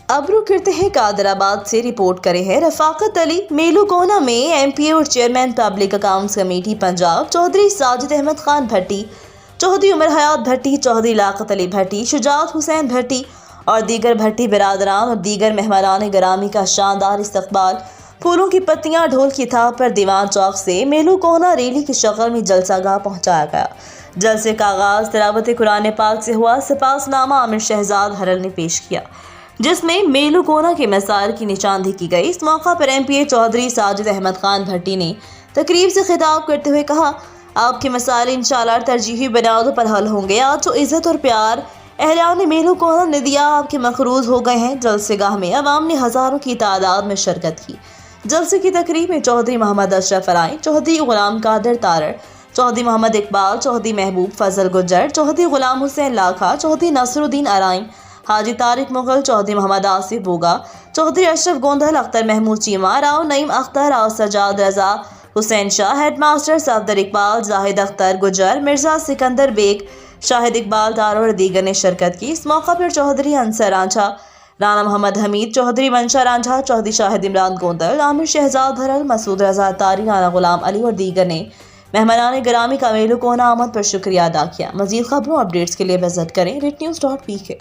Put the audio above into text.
अब रुक करते हैं कादराबाद से। रिपोर्ट करे हैं रफाकत अली। मेलू कोना में एमपीए और chairman public accounts committee Punjab Chaudhry Sajid Ahmad Khan Bhatti, Chaudhry Umar Hayat Bhatti, Chaudhry Liaqat Ali Bhatti, Shujaat Hussain Bhatti और दीगर भट्टी बिरादरान और दीगर मेहमानान गिरामी का शानदार इस्तकबाल फूलों की पत्तियां ढोल की थाप पर दीवान चौक से मेलू कोना रैली की शक्ल में जलसागाह पहुंचाया गया। जलसे का आगाज तिलावत कुरान पाक से हुआ। सपासनामा आमिर शहजाद हरल ने पेश किया, जिसमें मेलू कोना के मसाइल की निशानदेही की गई। इस मौका पर एमपीए चौधरी साजिद अहमद खान भट्टी ने तकरीब से खिताब करते हुए कहा, आपके मसाइल इंशाअल्लाह तरजीही बुनियादों पर हल होंगे। आज जो इज्जत और प्यार अहलियान मेलू कोना ने दिया, आपके मखरूज हो गए हैं। जलसेगाह में अवाम ने हज़ारों की तादाद में शिरकत की। जलसे की तकरीब में चौधरी मोहम्मद अशरफ अराई, चौधरी गुलाम कादर तारड़, चौधरी मोहम्मद इकबाल, चौधरी महबूब फजल गुज्जर, चौधरी गुलाम हुसैन लाखा, चौधरी नसरुद्दीन अराई, हाजी तारिक मुगल, चौधरी मोहम्मद आसिफ बोगा, चौधरी अशरफ गोंदल, अख्तर महमूद चीमा, राव नईम अख्तर, राव सजाद रजा, हुसैन शाह, हेड मास्टर सफदर इकबाल, जाहिद अख्तर गुजर, मिर्जा सिकंदर बेग, शाहिद इकबाल दारो और दीगर ने शिरकत की। इस मौका पर चौधरी अंसर रांझा, राना मोहम्मद हमीद, चौधरी मंशा रांझा, चौधरी शाहिद इमरान गोंदल, आमिर शहजाद हरल, मसूद रजा तारी, राना गुलाम अली और दीगर ने मेहमानान गिरामी का मेलू कोना आमद पर शुक्रिया अदा किया। मजीद खबरों अपडेट्स के लिए विजिट करें rednews.pk।